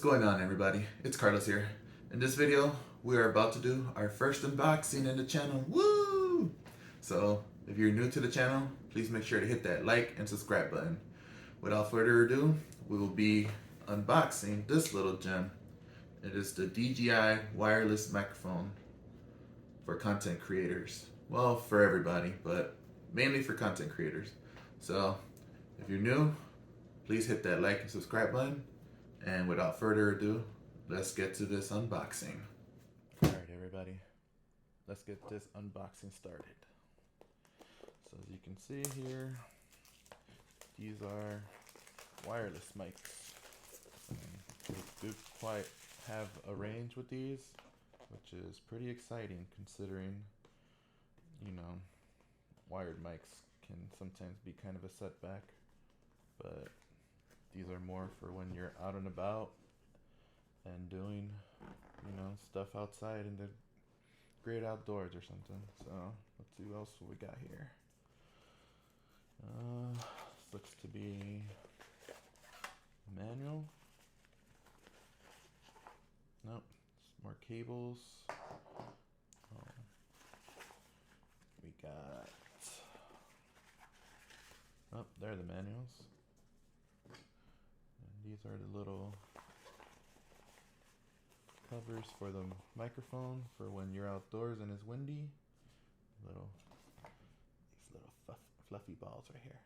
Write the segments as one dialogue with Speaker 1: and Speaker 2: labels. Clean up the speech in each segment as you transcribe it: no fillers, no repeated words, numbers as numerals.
Speaker 1: going on, everybody? It's Carlos here. In this video, we are about to do our first unboxing in the channel. Woo! So, if you're new to the channel, please make sure to hit that like and subscribe button. Without further ado, we will be unboxing this little gem. It is the DJI wireless microphone for content creators. Well, for everybody, but mainly for content creators. So, if you're new, please hit that like and subscribe button. And without further ado, let's get to this unboxing. Alright, everybody, let's get this unboxing started. So as you can see here, these are wireless mics. They do quite have a range with these, which is pretty exciting considering, wired mics can sometimes be kind of a setback, but these are more for when you're out and about and doing, stuff outside in the great outdoors or something. So let's see what else we got here. This looks to be manual. Nope, it's more cables. We got, there are the manuals. These are the little covers for the microphone for when you're outdoors and it's windy. These little fluffy balls right here.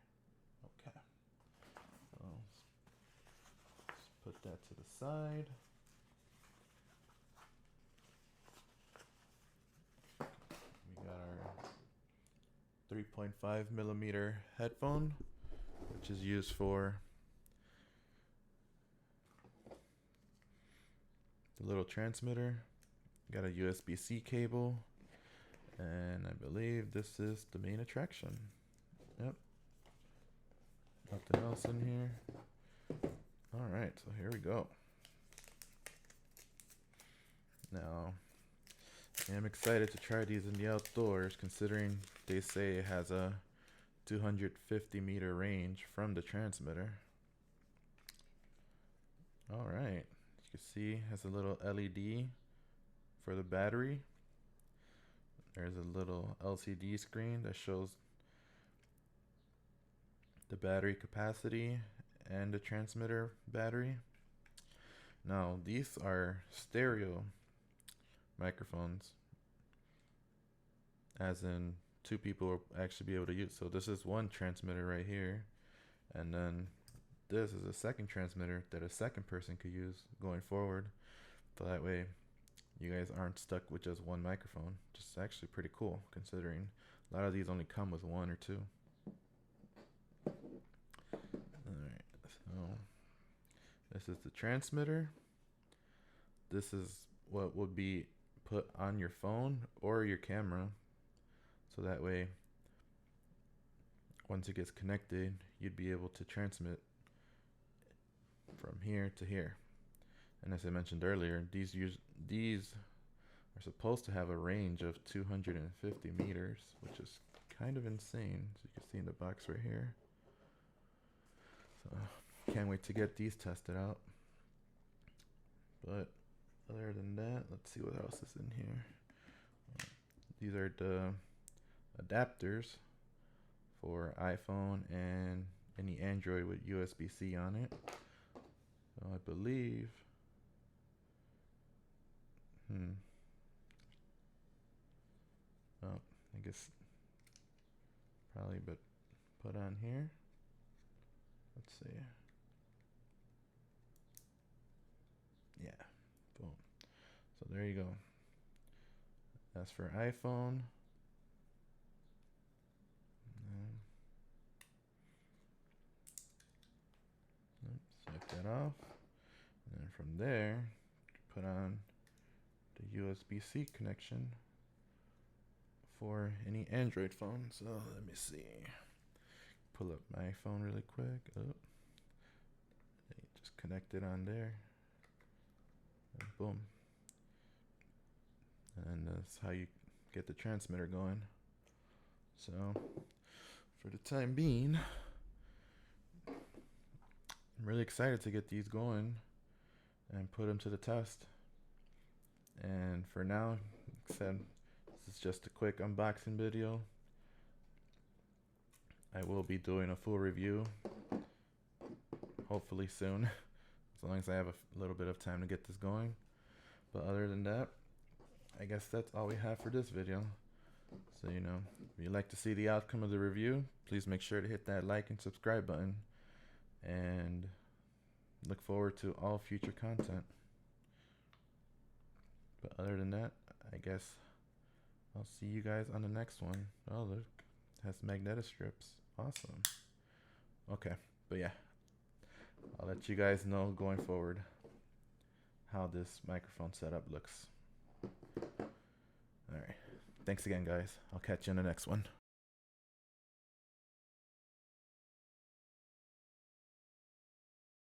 Speaker 1: Okay. So let's put that to the side. We got our 3.5 millimeter headphone, which is used for the little transmitter. Got a USB-C cable, and I believe this is the main attraction. Yep. Nothing else in here. Alright, so here we go. Now, I am excited to try these in the outdoors, considering they say it has a 250 meter range from the transmitter. Alright. You can see it has a little LED for the battery. There's a little LCD screen that shows the battery capacity and the transmitter battery. Now these are stereo microphones, as in two people will actually be able to use. So this is one transmitter right here, and then this is a second transmitter that a second person could use going forward. So that way you guys aren't stuck with just one microphone, which is actually pretty cool considering a lot of these only come with one or two. Alright, so this is the transmitter. This is what would be put on your phone or your camera, so that way once it gets connected, you'd be able to transmit from here to here. And as I mentioned earlier, these are supposed to have a range of 250 meters, which is kind of insane. So you can see in the box right here. So can't wait to get these tested out. But other than that, let's see what else is in here. These are the adapters for iPhone and any Android with USB-C on it. So I believe oh, I guess probably but put on here. Let's see. Yeah, boom. So there you go. That's for iPhone. Select that off. And then from there, put on the USB-C connection for any Android phone. So let me see. Pull up my phone really quick. Oh, just connect it on there. And boom. And that's how you get the transmitter going. So for the time being, I'm really excited to get these going. and put them to the test. And for now, like I said, this is just a quick unboxing video. I will be doing a full review hopefully soon, as long as I have a little bit of time to get this going. But other than that, I guess that's all we have for this video. So, if you'd like to see the outcome of the review, please make sure to hit that like and subscribe button, and look forward to all future content. But other than that, I guess I'll see you guys on the next one. Oh, look, it has magnetic strips. Awesome. Okay, but yeah, I'll let you guys know going forward how this microphone setup looks. Alright, thanks again, guys. I'll catch you in the next one.